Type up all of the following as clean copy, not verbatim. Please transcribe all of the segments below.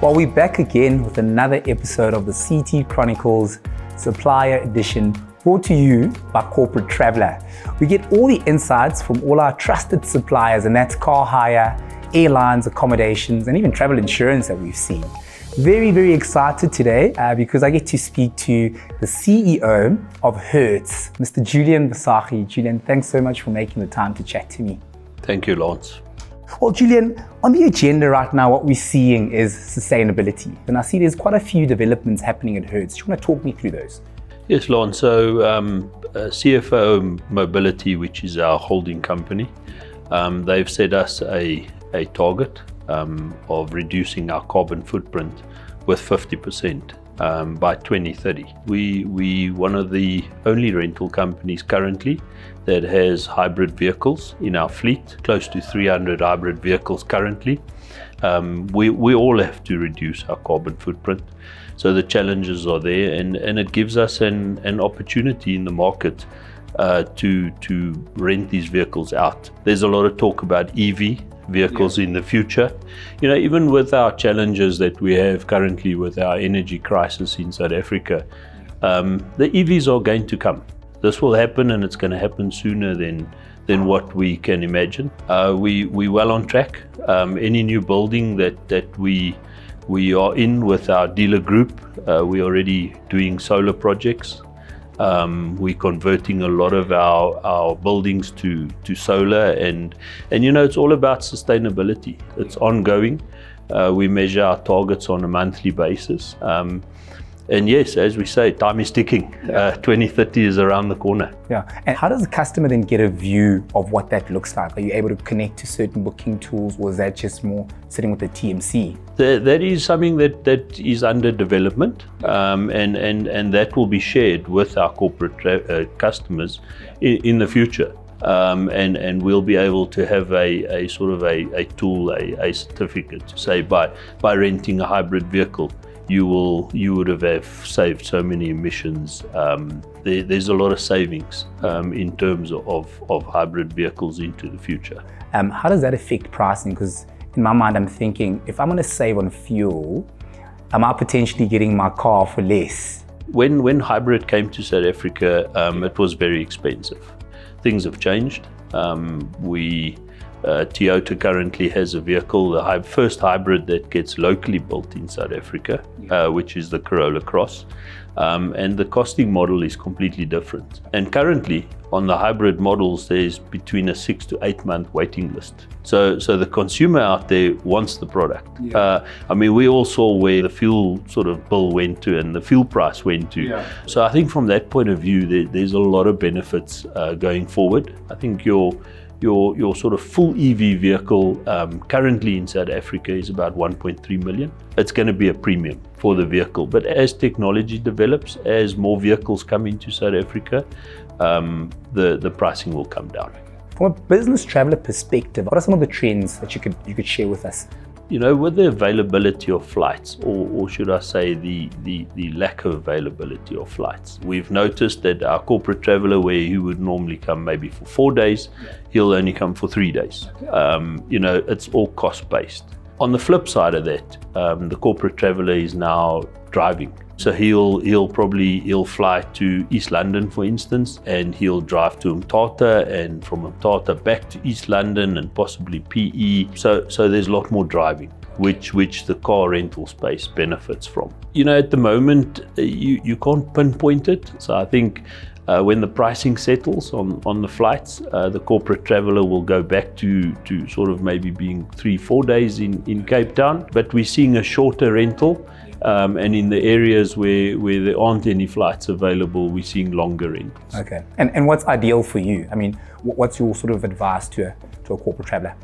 Well, we're back again with another episode of the CT Chronicles Supplier Edition, brought to you by Corporate Traveller. We get all the insights from all our trusted suppliers, and that's car hire, airlines, accommodations, and even travel insurance that we've seen. Very, very excited today because I get to speak to the CEO of Hertz, Mr. Julian Visagie. Julian, thanks so much for making the time to chat to me. Thank you, Lance. Well, Julian, on the agenda right now, what we're seeing is sustainability. And I see there's quite a few developments happening at Hertz. Do you want to talk me through those? Yes, Lance. So CFO Mobility, which is our holding company, they've set us a target of reducing our carbon footprint with 50% by 2030. We one of the only rental companies currently that has hybrid vehicles in our fleet, close to 300 hybrid vehicles currently. We all have to reduce our carbon footprint. So the challenges are there, and it gives us an opportunity in the market to rent these vehicles out. There's a lot of talk about EV vehicles in the future. You know, even with our challenges that we have currently with our energy crisis in South Africa, the EVs are going to come. This will happen, and it's going to happen sooner than what we can imagine. We're well on track. Any new building that we are in with our dealer group, we're already doing solar projects. We're converting a lot of our buildings to solar, and you know, it's all about sustainability. It's ongoing. We measure our targets on a monthly basis. And yes, as we say, time is ticking. 2030 is around the corner. Yeah. And how does the customer then get a view of what that looks like? Are you able to connect to certain booking tools, or is that just more sitting with the TMC? That is something that is under development, and that will be shared with our corporate customers in the future. And we'll be able to have a sort of a tool, a certificate to say by renting a hybrid vehicle, you would have saved so many emissions. There's a lot of savings in terms of hybrid vehicles into the future. How does that affect pricing? Because in my mind, I'm thinking, if I'm going to save on fuel, am I potentially getting my car for less? When hybrid came to South Africa, it was very expensive. Things have changed. Toyota currently has a vehicle, the first hybrid that gets locally built in South Africa, which is the Corolla Cross. And the costing model is completely different. And currently, on the hybrid models, there's between a 6 to 8 month waiting list. So the consumer out there wants the product. I mean, we all saw where the fuel sort of bill went to and the fuel price went to. So I think from that point of view, there's a lot of benefits going forward. I think your sort of full EV vehicle currently in South Africa is about 1.3 million. It's going to be a premium for the vehicle. But as technology develops, as more vehicles come into South Africa, the pricing will come down. From a business traveler perspective, what are some of the trends that you could share with us? You know, with the availability of flights, or should I say the lack of availability of flights, we've noticed that our corporate traveller, where he would normally come maybe for 4 days, he'll only come for 3 days. You know, it's all cost-based. On the flip side of that, the corporate traveller is now driving. So he'll fly to East London, for instance, and he'll drive to Umtata, and from Umtata back to East London and possibly PE. So there's a lot more driving, which the car rental space benefits from. You know, at the moment, you can't pinpoint it. So I think when the pricing settles on the flights, the corporate traveller will go back to sort of maybe being 3-4 days in Cape Town. But we're seeing a shorter rental. And in the areas where there aren't any flights available, we're seeing longer rentals. Okay. And what's ideal for you? I mean, what's your sort of advice to a corporate traveller?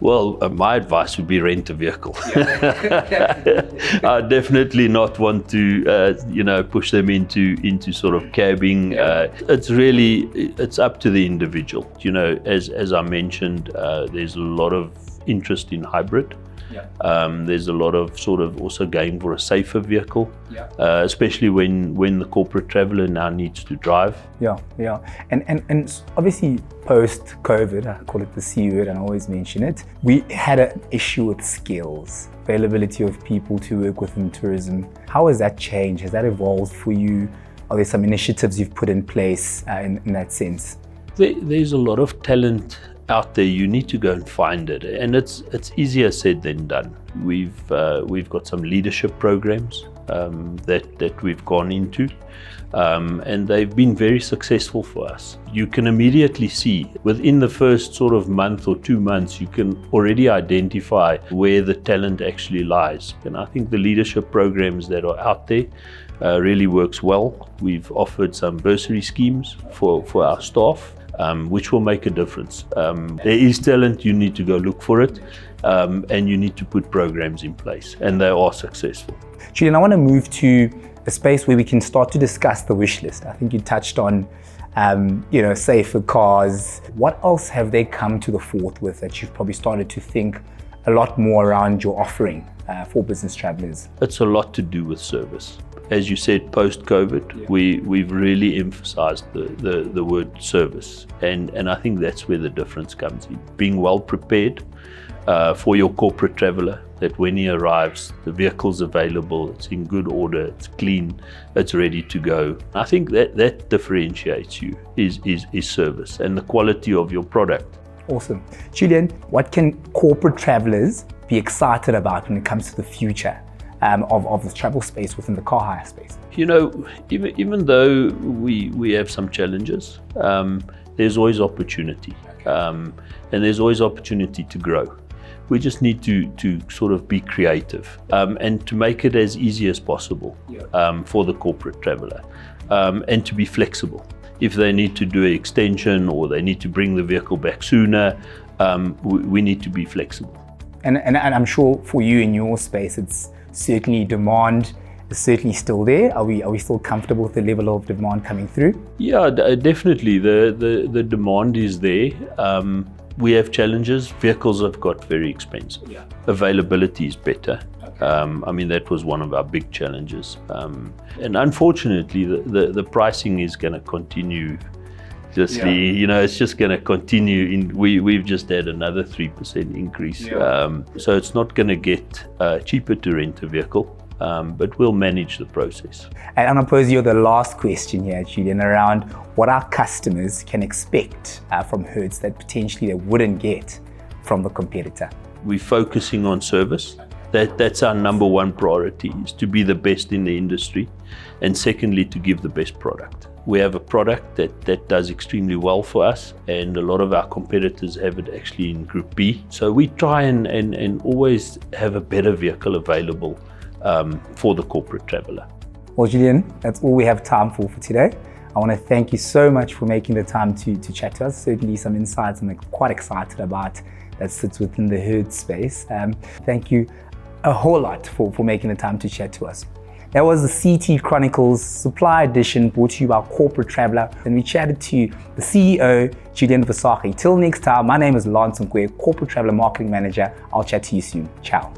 Well, my advice would be rent a vehicle. I definitely not want to, push them into sort of cabbing. It's up to the individual. You know, as I mentioned, there's a lot of interest in hybrid. Yeah. There's a lot of sort of also going for a safer vehicle, Yeah. Especially when the corporate traveler now needs to drive. Yeah. And obviously post-COVID, I call it the C word and I always mention it, we had an issue with skills, availability of people to work within tourism. How has that changed? Has that evolved for you? Are there some initiatives you've put in place in that sense? There's a lot of talent out there. You need to go and find it, and it's easier said than done. We've got some leadership programs that we've gone into, and they've been very successful for us. You can immediately see within the first sort of month or 2 months, you can already identify where the talent actually lies. And I think the leadership programs that are out there really works well. We've offered some bursary schemes for our staff, which will make a difference. There is talent, you need to go look for it, and you need to put programs in place, and they are successful. Julian, I want to move to a space where we can start to discuss the wish list. I think you touched on, safer cars. What else have they come to the fore with that you've probably started to think a lot more around your offering for business travelers? It's a lot to do with service. As you said, post-COVID, we've really emphasized the word service. And I think that's where the difference comes in. Being well prepared for your corporate traveler, that when he arrives, the vehicle's available, it's in good order, it's clean, it's ready to go. I think that differentiates you is service and the quality of your product. Awesome. Julian, what can corporate travelers be excited about when it comes to the future of the travel space within the car hire space? You know, even though we have some challenges, there's always opportunity, and there's always opportunity to grow. We just need to sort of be creative and to make it as easy as possible for the corporate traveler, and to be flexible. If they need to do an extension or they need to bring the vehicle back sooner, we need to be flexible. And I'm sure for you in your space, it's certainly demand is certainly still there. Are we still comfortable with the level of demand coming through? Yeah, definitely. The demand is there. We have challenges. Vehicles have got very expensive. Yeah. Availability is better. Okay. That was one of our big challenges. And unfortunately, the pricing is going to continue. It's just going to continue. We've just had another 3% increase. So it's not going to get cheaper to rent a vehicle, but we'll manage the process. And I'm going to pose you the last question here, Julian, around what our customers can expect from Hertz that potentially they wouldn't get from the competitor. We're focusing on service. That's our number one priority, is to be the best in the industry, and secondly, to give the best product. We have a product that does extremely well for us, and a lot of our competitors have it actually in Group B. So we try and always have a better vehicle available for the corporate traveler. Well, Julian, that's all we have time for today. I want to thank you so much for making the time to chat to us. Certainly some insights I'm quite excited about that sits within the Hertz space. Thank you a whole lot for making the time to chat to us. That was the CT Chronicles Supply Edition, brought to you by Corporate Traveler. And we chatted to the CEO, Julian Vasaki. Till next time, my name is Lance Nkwe, Corporate Traveler Marketing Manager. I'll chat to you soon. Ciao.